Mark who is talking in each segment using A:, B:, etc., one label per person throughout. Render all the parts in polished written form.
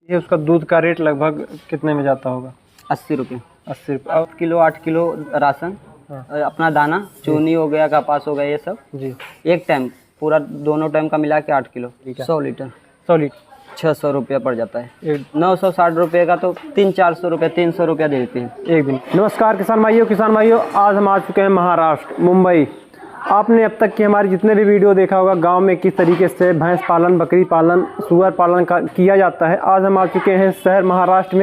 A: ये उसका दूध का रेट लगभग कितने में जाता होगा?
B: 80 रुपये।
A: 80 रुपये।
B: 8 किलो 8 किलो राशन,
A: हाँ
B: अपना दाना, चूनी हो गया, कपास हो गया, ये सब
A: जी।
B: एक टाइम पूरा दोनों टाइम का मिला के 8 किलो, 100 लीटर
A: 100 लीटर
B: 600 रुपया पड़ जाता है। 960 रुपये का तो 300-400 रुपये 300 रुपया दे देते हैं
A: एक दिन। नमस्कार किसान भाइयों, आज हम आ चुके हैं महाराष्ट्र, मुंबई। आपने अब तक की हमारी जितने भी वीडियो देखा होगा गांव में किस तरीके से भैंस पालन, बकरी पालन, सुअर पालन किया जाता है। आज हम आ चुके हैं शहर महाराष्ट्र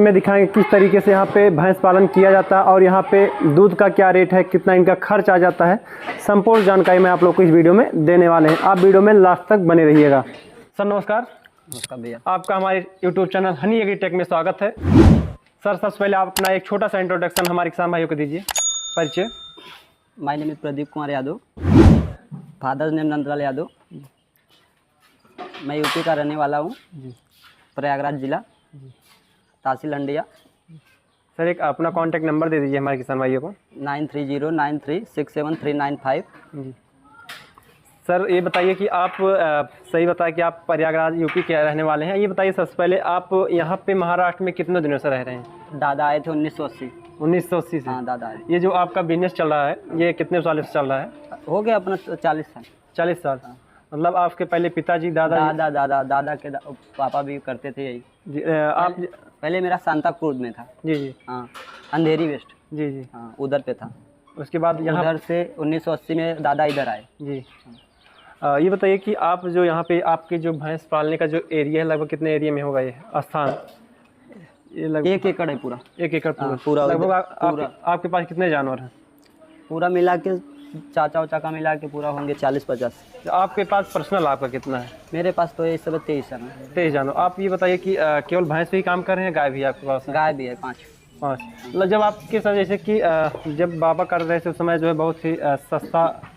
A: में दिखाएंगे किस तरीके से यहाँ पे भैंस पालन किया जाता है और यहाँ पे दूध का क्या रेट है, कितना इनका खर्च आ जाता है। संपूर्ण जानकारी मैं आप लोग को इस वीडियो में देने वाले हैं। आप वीडियो में लास्ट तक बने रहिएगा। सर नमस्कार।
B: नमस्कार भैया।
A: आपका हमारे यूट्यूब चैनल हनी एग्रीटेक में स्वागत है। सर सबसे पहले आप अपना एक छोटा सा इंट्रोडक्शन हमारे किसान भाइयों को दीजिए, परिचय।
B: My name is Pradeep Kumar Yadav, father's name Nandlal Yadav. मैं यूपी का रहने वाला हूँ, प्रयागराज जिला, तहसील हंडिया।
A: सर एक अपना कॉन्टैक्ट नंबर दे दीजिए हमारे किसान भाइयों को।
B: 9309367395।
A: जी सर ये बताइए कि आप सही बताया कि आप प्रयागराज यूपी के रहने वाले हैं। ये बताइए सबसे पहले आप यहाँ पे महाराष्ट्र में कितने दिनों से रह रहे हैं?
B: दादा आए थे 1980।
A: 1980 से?
B: हाँ दादा आए।
A: ये जो आपका बिजनेस चल रहा है ये कितने साल से चल रहा है?
B: हो गया अपना 40 साल।
A: 40 साल। मतलब आपके पहले पिताजी
B: दादा के पापा भी करते थे यही
A: जी। आप
B: पहले मेरा सांता क्रूज में था।
A: जी जी।
B: हाँ, अंधेरी वेस्ट।
A: जी जी।
B: हाँ, उधर पे था।
A: उसके बाद यहाँ
B: उधर से 1980 में दादा इधर आए।
A: जी। ये बताइए कि आप जो यहाँ पे आपके जो भैंस पालने का जो एरिया है लगभग कितने एरिया में होगा ये स्थान? ये लगभग
B: 1 एकड़ है पूरा।
A: 1 एकड़ पूरा?
B: पूरा
A: लगभग आपके पास कितने जानवर हैं?
B: पूरा मिला के चाचा उचा का मिला के पूरा होंगे 40-50।
A: आपके पास पर्सनल आपका कितना है?
B: मेरे पास तो ये सब 23 है।
A: 23 जानवर। आप ये बताइए कि केवल भैंस पे ही काम कर रहे हैं, गाय भी है आपके पास?
B: गाय भी है 5।
A: मतलब जब आपके साथ जैसे कि जब बाबा कर रहे थे उस समय जो है बहुत ही सस्ता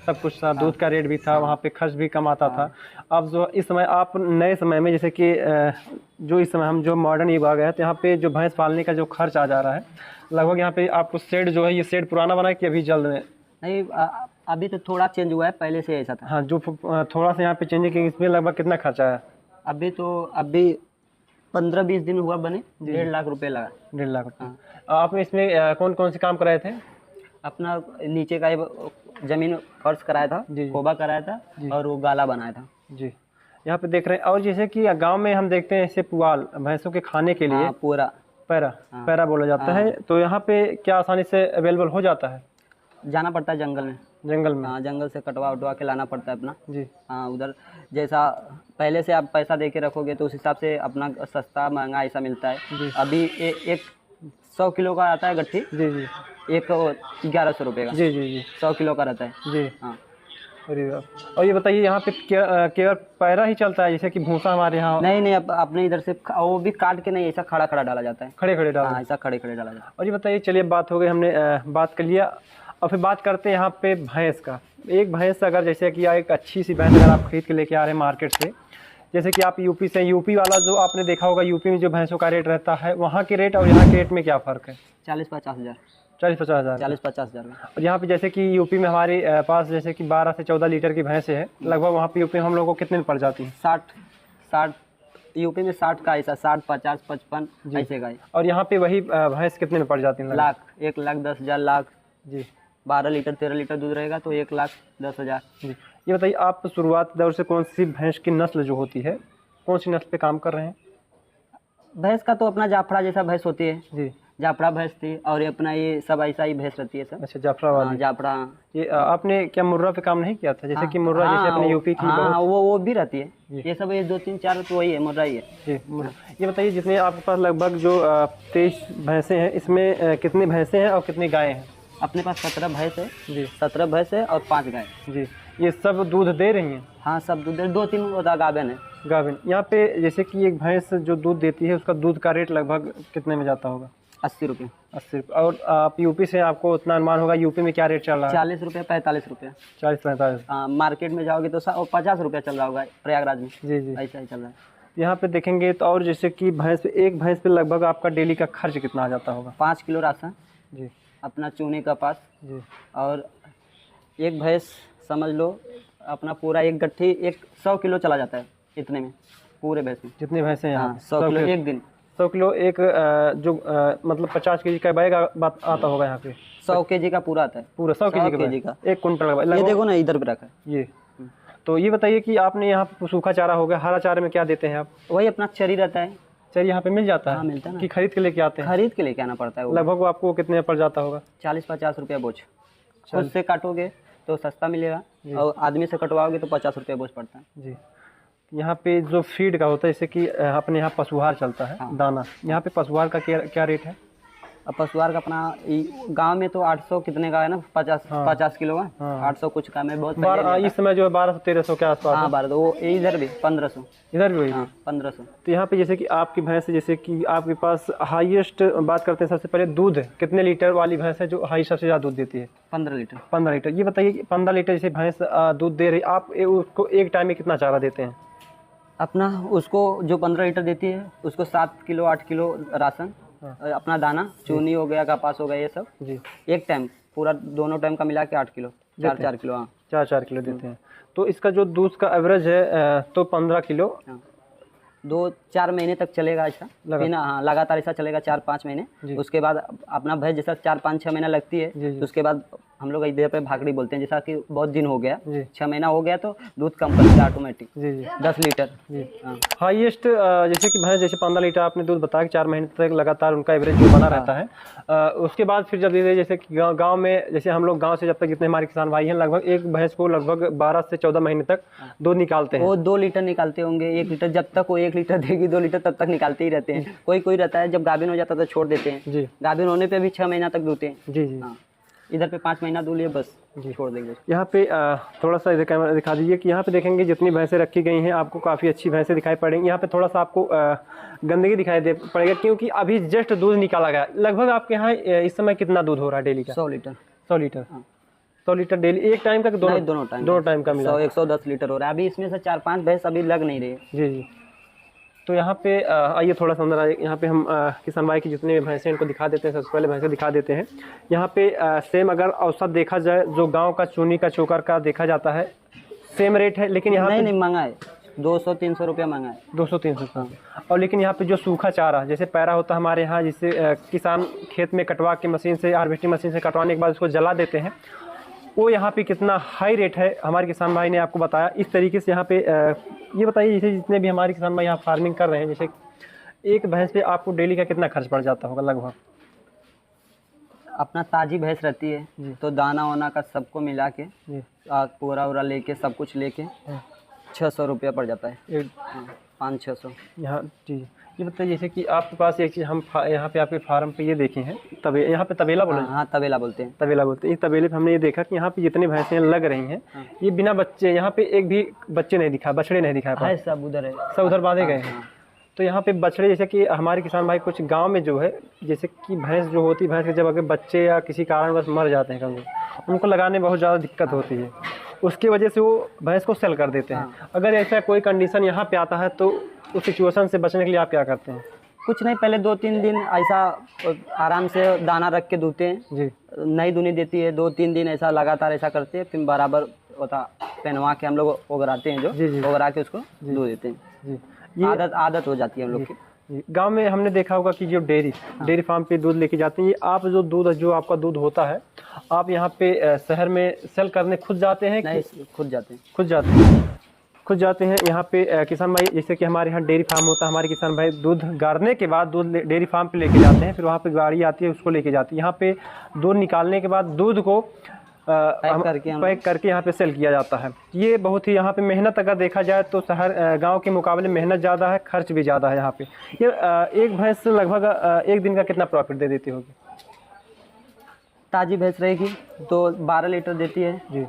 A: सब कुछ था, दूध का रेट भी था, वहाँ पे खर्च भी कम आता था। अब जो इस समय आप नए समय में जैसे कि जो इस समय हम जो मॉडर्न युग आ गए हैं तो यहाँ पे जो भैंस पालने का जो खर्च आ जा रहा है लगभग यहाँ पे आपको शेड जो है ये शेड पुराना बना है कि अभी जल्द में?
B: नहीं, अभी तो थोड़ा चेंज हुआ है, पहले से ऐसा था।
A: हाँ, जो थोड़ा सा यहाँ पे चेंज किया, इसमें लगभग कितना खर्चा है?
B: अभी 15-20 दिन हुआ बने, 1.5 लाख रुपए लगा।
A: 1.5 लाख रुपये। आपने इसमें कौन कौन से काम कराए थे?
B: अपना नीचे का जमीन फर्श कराया था, कोबा कराया था और वो गाला बनाया था।
A: जी। यहाँ पे देख रहे हैं। और जैसे कि गांव में हम देखते हैं ऐसे पुआल भैंसों के खाने के लिए
B: पूरा
A: पैरा बोला जाता है, तो यहाँ पे क्या आसानी से अवेलेबल हो जाता है?
B: जाना पड़ता है जंगल में। हाँ, जंगल से कटवा उठवा के लाना पड़ता है अपना। जी। हाँ, उधर जैसा पहले से आप पैसा दे के रखोगे तो उस हिसाब से अपना सस्ता महंगा ऐसा मिलता है। अभी एक 100 किलो का आता है गट्ठी। जी जी। एक 1100 रुपये का। जी जी जी। 100 किलो का रहता है। जी। हाँ।
A: अरे और ये बताइए यहाँ पे केवल पैरा ही चलता है जैसे कि भूसा हमारे यहाँ?
B: नहीं, अपने इधर से वो भी काट के नहीं, ऐसा खड़ा डाला जाता है।
A: खड़े डाला?
B: हाँ, ऐसा खड़े डाला जाता है।
A: और ये बताइए, चलिए बात हो गई, हमने बात कर लिया। और फिर बात करते हैं यहाँ पे भैंस का। एक भैंस अगर जैसे कि एक अच्छी सी भैंस अगर आप खरीद के लेके आ रहे हैं मार्केट से, जैसे कि आप यूपी से, यूपी वाला जो आपने देखा होगा यूपी में जो भैंसों का रेट रहता है, वहाँ के रेट और यहाँ के रेट में क्या फ़र्क है?
B: 40-50 हज़ार।
A: 40-50 हज़ार?
B: 40-50 हज़ार।
A: और यहाँ पे जैसे कि यूपी में हमारे पास जैसे कि 12 से 14 लीटर की भैंसें हैं, लगभग वहाँ पे यूपी में हम लोगों को कितने में पड़ जाती है?
B: 60 यूपी में 60 का ऐसा, 60, 50, 55 ऐसे का।
A: और यहाँ पे वही भैंस कितने में पड़ जाती है?
B: लाख, 1,10,000 लाख।
A: जी।
B: 12 लीटर 13 लीटर दूध रहेगा तो 1,10,000।
A: जी। ये बताइए आप शुरुआत दौर से कौन सी भैंस की नस्ल जो होती है, कौन सी नस्ल पे काम कर रहे हैं?
B: भैंस का तो अपना जाफड़ा जैसा भैंस होती है। जी। जाफड़ा भैंस थी और ये अपना ये सब ऐसा ही भैंस रहती है सब।
A: अच्छा, जाफड़ा वाली?
B: जाफड़ा।
A: ये आपने क्या मुर्रा पे काम नहीं किया था? जैसे कि मुर्रा जैसे अपने यूपी की
B: वो भी रहती है। ये सब ये 2-3-4 तो वही है, मुर्रा ही है। जी।
A: ये बताइए जितने आपके पास लगभग जो 23 भैंसें हैं, इसमें कितनी भैंसें हैं और कितनी गायें हैं?
B: अपने पास 17 भैंस है। जी। 17 भैंस है और 5 गाय।
A: जी। ये सब दूध दे रही हैं?
B: हाँ, सब दूध दे। 2-3 गाभिन है।
A: गाभिन। यहाँ पे जैसे कि एक भैंस जो दूध देती है उसका दूध का रेट लगभग कितने में जाता होगा?
B: 80 रुपये।
A: 80 रुपये। और आप यूपी से, आपको उतना अनुमान होगा यूपी में क्या रेट चल रहा है?
B: 40 रुपये, 45 रुपये।
A: 40-45।
B: हाँ, मार्केट में जाओगे तो 50 रुपये चल रहा होगा प्रयागराज में। जी जी, ऐसा ही चल रहा है।
A: यहाँ पे देखेंगे तो और जैसे कि भैंस पे, एक भैंस पे लगभग आपका डेली का खर्च कितना आ जाता होगा?
B: 5 किलो राशन।
A: जी।
B: अपना चूनी का पास। जी। और एक भैंस समझ लो अपना पूरा एक गट्ठी 100 किलो चला जाता है इतने में। पूरे भैंस
A: जितनी भैंसें हैं यहाँ?
B: हाँ 100 किलो एक दिन।
A: 100 किलो एक मतलब 50 केजी का बैग आता होगा यहाँ पे?
B: 100 केजी का पूरा आता है।
A: पूरा 100 केजी का 1 कुंटल का?
B: ये देखो ना इधर पे रखा है
A: ये। तो ये बताइए कि आपने यहाँ पे सूखा चारा हो गया, हरा चारे में क्या देते हैं आप?
B: वही अपना चरी रहता है।
A: चरी यहाँ पे मिल जाता है?
B: हाँ मिलता है ना।
A: कि खरीद के लेके आते हैं?
B: खरीद के लेके आना पड़ता है वो।
A: लगभग आपको कितने में पड़ जाता होगा?
B: 40-50 रुपया बोझ। खुद से काटोगे तो सस्ता मिलेगा और आदमी से कटवाओगे तो 50 रुपया बोझ पड़ता है
A: जी। यहाँ पे जो फीड का होता है, जैसे कि अपने यहाँ पशुहार चलता है,
B: हाँ।
A: दाना, यहाँ पे पशुहार का क्या रेट है?
B: अब पशुहार का अपना गांव में तो 800 कितने का है ना, 50 किलो का।
A: हाँ।
B: 800 कुछ का मैं बहुत
A: इस समय जो है 1200-1300 के आसपास।
B: हाँ 1200। वो इधर भी 1500।
A: इधर भी वही?
B: हाँ 1500।
A: तो यहाँ पे जैसे कि आपकी भैंस, जैसे कि आपके पास हाईएस्ट बात करते हैं, सबसे पहले दूध कितने लीटर वाली भैंस है जो सबसे ज़्यादा दूध देती है?
B: 15 लीटर।
A: 15 लीटर। ये बताइए कि 15 लीटर जैसे भैंस दूध दे रही, आप उसको एक टाइम में कितना चारा देते हैं?
B: अपना उसको जो 15 लीटर देती है उसको 7 किलो 8 किलो राशन, अपना दाना, चूनी हो गया, कपास हो गया, ये सब
A: जी।
B: एक टाइम पूरा दोनों टाइम का मिला के 8 किलो 4 किलो। हाँ
A: 4 किलो देते हैं। तो इसका जो दूध का एवरेज है तो 15 किलो
B: 2-4 महीने तक चलेगा ऐसा बिना। हाँ लगातार ऐसा चलेगा 4-5 महीने। उसके बाद अपना भैंस जैसा 4-5-6 महीना लगती है तो उसके बाद हम लोग इधर पे भागड़ी बोलते हैं, जैसा कि बहुत दिन हो गया, 6 महीना हो गया तो दूध कम कर दिया ऑटोमेटिक। जी 10 लीटर। जी हाँ
A: हाईएस्ट जैसे कि भैंस जैसे 15 लीटर आपने दूध बताया कि 4 महीने तक लगातार उनका एवरेज जो बना रहता है। उसके बाद फिर जब जैसे कि गाँव में, जैसे हम लोग गाँव से जब तक जितने हमारे किसान भाई हैं, लगभग एक भैंस को लगभग 12 से 14 महीने तक दूध निकालते हैं।
B: वो 2 लीटर निकालते होंगे, 1 लीटर, जब तक वो 1 लीटर देगी 2 लीटर तब तक निकालते ही रहते हैं। कोई रहता है जब गाभिन हो जाता है तो छोड़ देते हैं। जी गाभिन होने पे भी 6 महीना तक दूते हैं। जी जी हाँ इधर पे 5 महीना दूध लिए बस छोड़ देंगे। यहाँ पे
A: थोड़ा सा इधर कैमरा दिखा दीजिए कि यहाँ पे देखेंगे जितनी भैंसें रखी गई हैं आपको काफ़ी अच्छी भैंसें दिखाई पड़ेंगी। यहाँ पे थोड़ा सा आपको गंदगी दिखाई दे पड़ेगा क्योंकि अभी जस्ट दूध निकाला गया। लगभग आपके यहाँ इस समय कितना दूध हो रहा है डेली का?
B: 100 लीटर।
A: 100 लीटर। 100 लीटर डेली एक टाइम का? दोनों टाइम का मिला
B: 110 लीटर हो रहा है। अभी इसमें से 4-5 भैंस अभी लग नहीं रही है।
A: जी जी। तो यहाँ पे आइए थोड़ा सा अंदर आइए। यहाँ पे हम किसान भाई की जितने भी भैंसें इनको दिखा देते हैं। सबसे पहले भैंसें दिखा देते हैं। यहाँ पे सेम अगर औसत देखा जाए, जो गांव का चूनी का चोकर का देखा जाता है, सेम रेट है, लेकिन यहाँ
B: नहीं महंगा है, 200-300 रुपया महंगा है।
A: 200-300। और लेकिन यहाँ पे जो सूखा चारा जैसे पैरा होता है हमारे यहाँ, जिससे किसान खेत में कटवा के मशीन से, हार्वेस्टिंग मशीन से कटवाने के बाद उसको जला देते हैं, वो यहाँ पे कितना हाई रेट है हमारे किसान भाई ने आपको बताया। इस तरीके से यहाँ पे ये बताइए, जैसे जितने भी हमारे किसान भाई यहाँ फार्मिंग कर रहे हैं, जैसे एक भैंस पे आपको डेली का कितना खर्च पड़ जाता होगा लगभग?
B: अपना ताजी भैंस रहती है तो दाना वाना का सबको मिला के पूरा लेके सब कुछ लेके 600 रुपया पड़ जाता है। 500-600
A: यहाँ। जी ये बताइए, जैसे कि आपके पास एक चीज़ हम यहाँ पे आपके फार्म पे ये देखे हैं, यहाँ पे तबेला बोला?
B: हाँ तबेला बोलते हैं।
A: तबेला बोलते हैं। इस तबेले पे हमने ये देखा कि यहाँ पे जितने भैंसें लग रही हैं ये बिना बच्चे, यहाँ पे एक भी बच्चे नहीं दिखा, बछड़े नहीं दिखाया।
B: सब उधर है,
A: सब उधर बांधे गए हैं। तो यहाँ पे बछड़े, जैसे कि हमारे किसान भाई कुछ गांव में जो है, जैसे कि भैंस जो होती है, भैंस के जब अगर बच्चे या किसी कारणवश मर जाते हैं कभी, उनको लगाने में बहुत ज़्यादा दिक्कत होती है, उसकी वजह से वो भैंस को सेल कर देते हैं। अगर ऐसा कोई कंडीशन यहाँ पे आता है तो उस सिचुएशन से बचने के लिए आप क्या करते हैं?
B: कुछ नहीं, पहले 2-3 दिन ऐसा आराम से दाना रख के दूते हैं जी। नई दूनी देती है, 2-3 दिन ऐसा लगातार ऐसा करते हैं, फिर बराबर होता पहनवा के हम लोग ओगराते हैं, जो ओगरा के उसको दूध देते हैं जी। आदत हो जाती है हम लोग की।
A: गांव में हमने देखा होगा कि जो डेयरी फार्म पे दूध लेके जाते हैं, ये आप जो आपका दूध होता है, आप यहाँ पे शहर में सेल करने खुद जाते हैं?
B: नहीं, खुद
A: जाते हैं यहाँ पे किसान भाई। जैसे कि हमारे यहाँ डेयरी फार्म होता है, हमारे किसान भाई दूध गाड़ने के बाद दूध डेयरी फार्म पे लेके जाते हैं, फिर वहाँ पे गाड़ी आती है उसको लेके जाती है। यहाँ पे दूध निकालने के बाद दूध को पैक करके यहाँ पे सेल किया जाता है। ये बहुत ही यहाँ पे मेहनत अगर देखा जाए तो शहर गांव के मुकाबले मेहनत ज़्यादा है, खर्च भी ज़्यादा है यहाँ पे। ये एक भैंस लगभग एक दिन का कितना प्रॉफिट दे देती होगी?
B: ताज़ी भैंस रहेगी तो 12 लीटर देती है जी।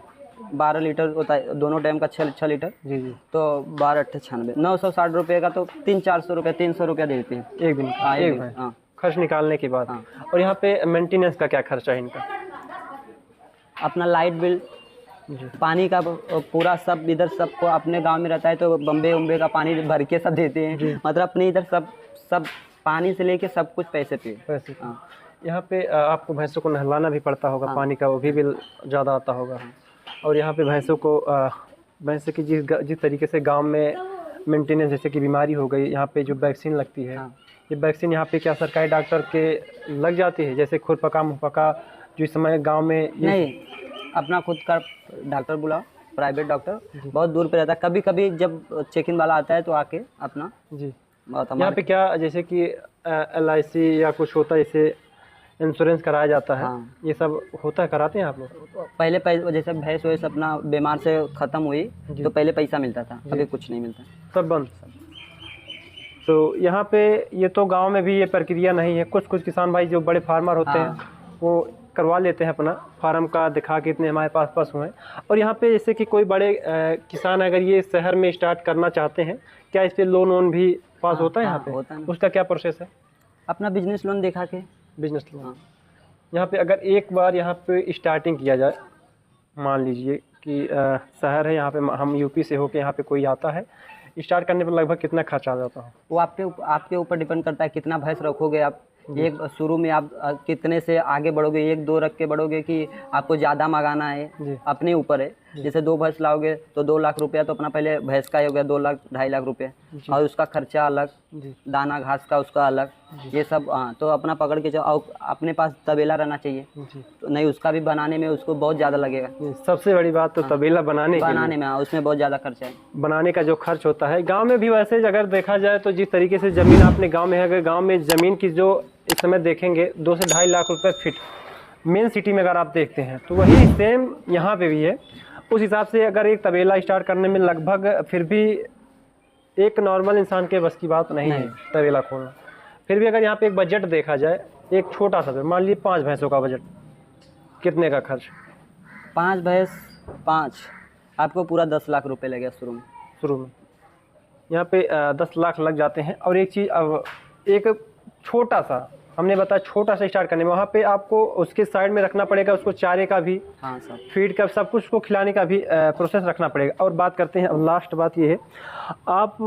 B: 12 लीटर होता है दोनों टाइम का, 6 लीटर जी जी। तो 12-8-96 960 रुपये का, तो 300-400 रुपये 300 रुपया देती है एक दिन का। हाँ
A: खर्च निकालने के बाद। और यहाँ पे मेंटेनेंस का क्या खर्चा है इनका?
B: अपना लाइट बिल, पानी का पूरा सब, इधर सबको अपने गांव में रहता है तो बम्बे का पानी भर के सब देते हैं, मतलब अपने इधर सब पानी से लेके सब कुछ पैसे पे।
A: यहाँ पे आपको भैंसों को नहलाना भी पड़ता होगा, पानी का वो भी बिल ज़्यादा आता होगा। और यहाँ पे भैंसों को भैंसों की जिस तरीके से गांव में मेंटेनेंस, जैसे कि बीमारी हो गई, यहाँ पे जो वैक्सीन लगती है,
B: हाँ।
A: ये वैक्सीन यहाँ पे क्या सरकारी डॉक्टर के लग जाती है? जैसे खुरपका मुहपका जो इस समय गांव में ये
B: नहीं, अपना खुद का डॉक्टर बुलाओ, प्राइवेट डॉक्टर, बहुत दूर पे रहता है। कभी कभी जब चेक इन वाला आता है तो आके अपना
A: जी
B: बहुत
A: यहाँ
B: हमारे
A: पे क्या जैसे कि LIC या कुछ होता है, जैसे इंश्योरेंस कराया जाता है,
B: हाँ।
A: ये सब होता है, कराते हैं आप लोग?
B: पहले जैसे भैंस वैस अपना बीमार से ख़त्म हुई तो पहले पैसा मिलता था, अभी कुछ नहीं मिलता।
A: सब बंद। तो यहाँ पे ये तो गांव में भी ये प्रक्रिया नहीं है। कुछ कुछ किसान भाई जो बड़े फार्मर होते हैं वो करवा लेते हैं अपना फार्म का दिखा के, इतने हमारे पास पशु हैं। और यहाँ पे जैसे कि कोई बड़े किसान अगर ये शहर में स्टार्ट करना चाहते हैं, क्या इस पर लोन वोन भी पास होता है यहाँ पे?
B: होता है ना।
A: उसका क्या प्रोसेस है?
B: अपना बिजनेस लोन दिखा के।
A: Business loan.
B: हाँ।
A: यहाँ पे अगर एक बार यहाँ पे स्टार्टिंग किया जाए, मान लीजिए कि शहर है, यहाँ पे हम यूपी से होके यहाँ पे कोई आता है, स्टार्ट करने पर लगभग कितना खर्चा आ जाता है?
B: वो आपके ऊपर डिपेंड करता है कितना भैंस रखोगे आप। एक शुरू में आप कितने से आगे बढ़ोगे, 1-2 रख के बढ़ोगे कि आपको ज़्यादा मंगाना है, अपने ऊपर है। जैसे 2 भैंस लाओगे तो 2 लाख रुपया तो अपना पहले भैंस का ही हो गया, 2 लाख 2.5 लाख रुपये, और उसका खर्चा अलग, दाना घास का उसका अलग, ये सब। हाँ, तो अपना पकड़ के जाओ। अपने पास तबेला रहना चाहिए, तो नहीं उसका भी बनाने में उसको बहुत ज़्यादा लगेगा।
A: सबसे बड़ी बात तो तबेला बनाने
B: में उसमें बहुत ज़्यादा खर्चा है।
A: बनाने का जो खर्च होता है गांव में भी, वैसे अगर देखा जाए तो जिस तरीके से ज़मीन आपने गांव में है, अगर गांव में ज़मीन की जो इस समय देखेंगे 2 से 2.5 लाख रुपए फीट, मेन सिटी में अगर आप देखते हैं तो वही सेम यहाँ पे भी है। उस हिसाब से अगर एक तबेला स्टार्ट करने में लगभग, फिर भी एक नॉर्मल इंसान के बस की बात नहीं है तबेला खोलना। फिर भी अगर यहाँ पे एक बजट देखा जाए, एक छोटा सा, मान लीजिए 5 भैंसों का बजट, कितने का खर्च?
B: 5 भैंस, 5 आपको पूरा 10 लाख रुपए लगेगा शुरू में।
A: यहाँ पे 10 लाख लग जाते हैं। और एक चीज़, अब एक छोटा सा हमने बताया, छोटा सा स्टार्ट करने में वहाँ पे आपको उसके साइड में रखना पड़ेगा, उसको चारे का भी,
B: हाँ सर,
A: फीड का, सब कुछ को खिलाने का भी प्रोसेस रखना पड़ेगा। और बात करते हैं, लास्ट बात ये है, आप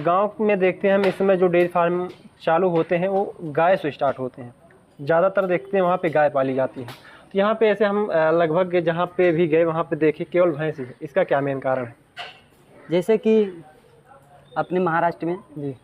A: गांव में देखते हैं हम इस समय जो डेयरी फार्म चालू होते हैं वो गाय से स्टार्ट होते हैं, ज़्यादातर देखते हैं वहाँ पे गाय पाली जाती है। तो यहाँ पे ऐसे हम लगभग जहाँ पे भी गए वहाँ पे देखे केवल भैंस ही है। इसका क्या मेन कारण है?
B: जैसे कि अपने महाराष्ट्र में
A: जी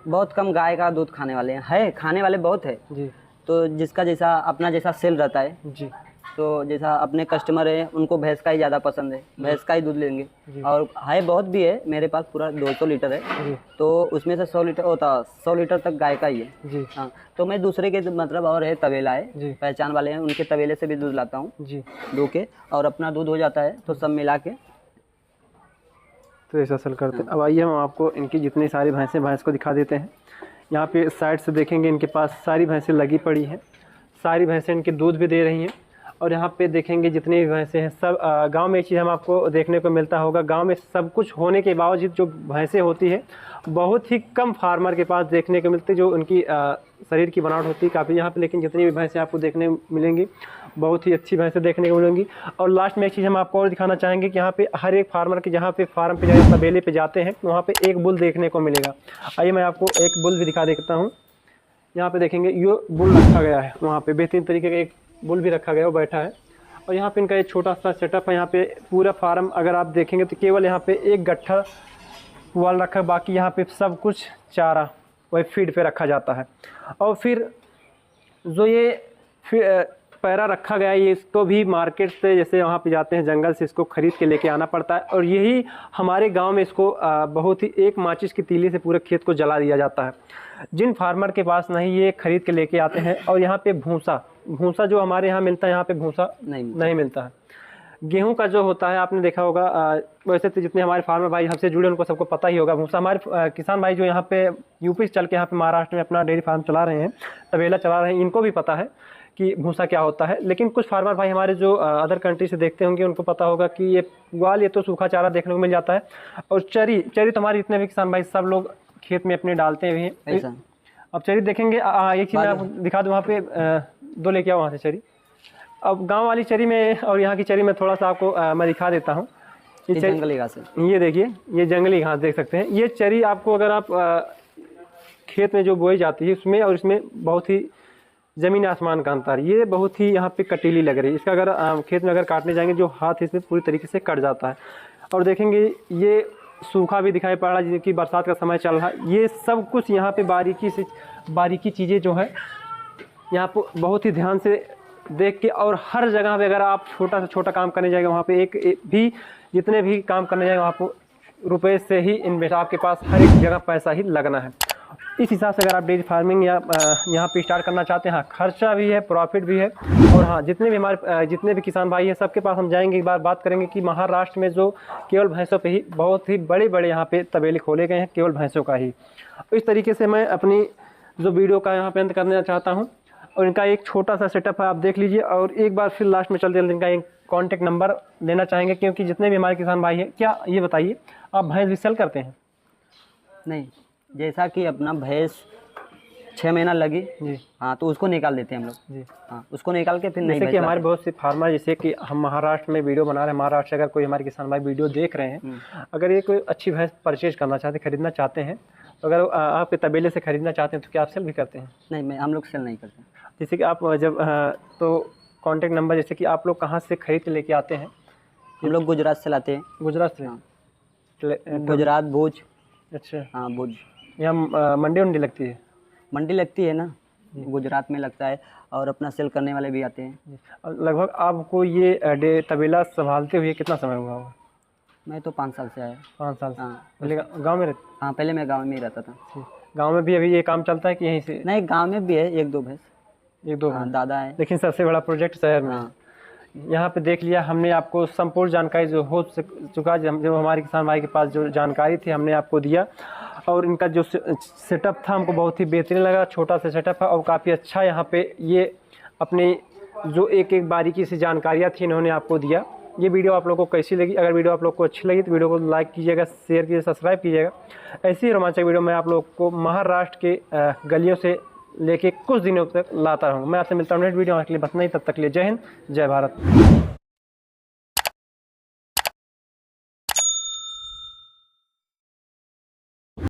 B: बहुत कम गाय का दूध खाने वाले हैं, खाने वाले बहुत है
A: जी।
B: तो जिसका जैसा अपना जैसा सेल रहता है
A: जी,
B: तो जैसा अपने कस्टमर है उनको भैंस का ही ज़्यादा पसंद है, भैंस का ही दूध लेंगे। और है बहुत भी है, मेरे पास पूरा 200 लीटर है, तो उसमें से 100 लीटर होता, 100 लीटर तक गाय का ही है
A: जी।
B: हाँ, तो मैं दूसरे के मतलब और है तबेला है, पहचान वाले हैं, उनके तबेले से भी दूध लाता हूँ
A: जी,
B: दो के, और अपना दूध हो जाता है तो सब मिला के
A: तो ऐसा असल करते हैं। अब आइए हम आपको इनकी जितनी सारी भैंस को दिखा देते हैं। यहाँ पे साइड से देखेंगे इनके पास सारी भैंसें लगी पड़ी हैं, सारी भैंसें इनके दूध भी दे रही हैं। और यहाँ पे देखेंगे जितनी भी भैंसें हैं सब, गांव में एक चीज़ हम आपको देखने को मिलता होगा, गांव में सब कुछ होने के बावजूद जो भैंसें होती है बहुत ही कम फार्मर के पास देखने को मिलती है, जो उनकी शरीर की बनावट होती है काफ़ी यहाँ पे। लेकिन जितनी भी भैंसें आपको देखने मिलेंगी बहुत ही अच्छी भैंसें देखने को मिलेंगी। और लास्ट में एक चीज़ हम आपको और दिखाना चाहेंगे कि यहाँ पे हर एक फार्मर के जहाँ पे फार्म पे जाए, तबेले पे जाते हैं, वहाँ पे एक बुल देखने को मिलेगा। आइए मैं आपको एक बुल भी दिखा देता हूँ। यहाँ पे देखेंगे ये बुल रखा गया है, वहाँ पे बेहतरीन तरीके का एक बुल भी रखा गया, वो बैठा है। और यहाँ पे इनका एक छोटा सा सेटअप है। यहाँ पे पूरा फार्म अगर आप देखेंगे तो केवल यहाँ पे एक गट्ठा पुआल रखा है, बाकी यहाँ पे सब कुछ चारा वही फीड पे रखा जाता है। और फिर जो ये पैरा रखा गया है, ये इसको भी मार्केट से, जैसे वहाँ पे जाते हैं जंगल से, इसको ख़रीद के लेके आना पड़ता है। और यही हमारे गांव में इसको बहुत ही एक माचिस की तीली से पूरे खेत को जला दिया जाता है। जिन फार्मर के पास नहीं, ये खरीद के लेके आते हैं। और यहाँ पे भूसा जो हमारे यहाँ मिलता है, यहाँ पे भूसा नहीं मिलता है। गेहूं का जो होता है आपने देखा होगा, वैसे तो जितने हमारे फार्मर भाई हमसे जुड़े उनको सबको पता ही होगा। भूसा हमारे किसान भाई जो यहाँ पे यूपी से चल के यहाँ पे महाराष्ट्र में अपना डेयरी फार्म चला रहे हैं, तबेला चला रहे हैं, इनको भी पता है कि भूसा क्या होता है। लेकिन कुछ फार्मर भाई हमारे जो अदर कंट्री से देखते होंगे उनको पता होगा कि ये पुआल, ये तो सूखा चारा देखने को मिल जाता है। और चरी तो हमारे जितने भी किसान भाई सब लोग खेत में अपने डालते भी हैं। अब चरी देखेंगे, एक चीज़ मैं आपको दिखा दूँ, वहाँ पे 2 लेके आओ वहाँ से चरी। अब गांव वाली चरी में और यहाँ की चरी में थोड़ा सा आपको मैं दिखा देता हूँ। ये
B: जंगली घास है,
A: ये देखिए, ये जंगली घास देख सकते हैं। ये चरी आपको अगर आप खेत में जो बोई जाती है उसमें और इसमें बहुत ही ज़मीन आसमान का अंतर। ये बहुत ही यहाँ पे कटीली लग रही है, इसका अगर खेत में अगर काटने जाएंगे जो हाथ इसमें पूरी तरीके से कट जाता है। और देखेंगे ये सूखा भी दिखाई पड़ रहा है, कि बरसात का समय चल रहा है। ये सब कुछ यहाँ पे बारीकी चीज़ें जो है यहाँ पर बहुत ही ध्यान से देख के, और हर जगह पे अगर आप छोटा से छोटा काम करने जाएंगे वहाँ पे एक भी जितने भी काम करने जाएंगे वहाँ पर रुपए से ही इन्वेस्ट, आपके पास हर एक जगह पैसा ही लगना है। इस हिसाब से अगर आप डेयरी फार्मिंग या यहाँ पे स्टार्ट करना चाहते हैं, हाँ खर्चा भी है, प्रॉफिट भी है। और हाँ जितने भी किसान भाई हैं सबके पास हम जाएंगे, एक बार बात करेंगे कि महाराष्ट्र में जो केवल भैंसों पे ही बहुत ही बड़े यहाँ पे तबेले खोले गए हैं, केवल भैंसों का ही। इस तरीके से मैं अपनी जो वीडियो का यहाँ पे अंत करना चाहता हूँ, और इनका एक छोटा सा सेटअप है, आप देख लीजिए। और एक बार फिर लास्ट में चलते हैं, इनका एक कॉन्टैक्ट नंबर देना चाहेंगे, क्योंकि जितने भी हमारे किसान भाई हैं, क्या ये बताइए आप भैंस भी सेल करते हैं?
B: नहीं, जैसा कि अपना भैंस 6 महीना लगी
A: जी,
B: हाँ, तो उसको निकाल देते हैं हम लोग जी। हाँ, उसको निकाल के फिर नहीं,
A: जैसे कि हमारे बहुत से फार्मर, जैसे कि हम महाराष्ट्र में वीडियो बना रहे हैं, महाराष्ट्र से अगर कोई हमारे किसान भाई वीडियो देख रहे हैं, अगर ये कोई अच्छी भैंस परचेज करना चाहते, खरीदना चाहते हैं, तो अगर आपके तबेले से खरीदना चाहते हैं तो क्या आप सेल भी करते हैं?
B: नहीं, हम लोग सेल नहीं करते।
A: जैसे कि आप जब तो कॉन्टैक्ट नंबर, जैसे कि आप लोग कहाँ से खरीद के लेके आते हैं?
B: हम लोग गुजरात से लाते हैं।
A: गुजरात से?
B: हाँ, गुजरात, भुज।
A: अच्छा,
B: हाँ, भुज।
A: यहाँ मंडी लगती है?
B: मंडी लगती है ना, गुजरात में लगता है, और अपना सेल करने वाले भी आते हैं।
A: लगभग आपको ये तबेला संभालते हुए कितना समय हुआ होगा?
B: मैं तो 5 साल से आया।
A: 5 साल से?
B: हाँ।
A: पहले गाँव में रहते?
B: हाँ, पहले मैं गाँव में ही रहता था।
A: गाँव में भी अभी ये काम चलता है कि यहीं से?
B: नहीं, गाँव में भी है 1-2 भैंस,
A: 1-2
B: हाँ, दादा है।
A: लेकिन सबसे बड़ा प्रोजेक्ट शहर में।
B: हाँ।
A: यहाँ पे देख लिया हमने, आपको संपूर्ण जानकारी जो हो चुका, जो हमारे किसान भाई के पास जो जानकारी थी हमने आपको दिया। और इनका जो सेटअप था हमको बहुत ही बेहतरीन लगा, छोटा सा सेटअप है और काफ़ी अच्छा। यहाँ पे ये अपनी जो एक बारीकी से जानकारियाँ थी इन्होंने आपको दिया। ये वीडियो आप लोगों को कैसी लगी? अगर वीडियो आप लोग को अच्छी लगी तो वीडियो को लाइक कीजिएगा, शेयर कीजिए, सब्सक्राइब कीजिएगा। ऐसी ही रोमांचक वीडियो मैं आप लोग को महाराष्ट्र के गलियों से लेके कुछ दिनों तक लाता रहूँगा। मैं आपसे मिलता हूँ नेक्स्ट वीडियो के लिए, बस नहीं, तब तक के लिए जय हिंद, जय भारत।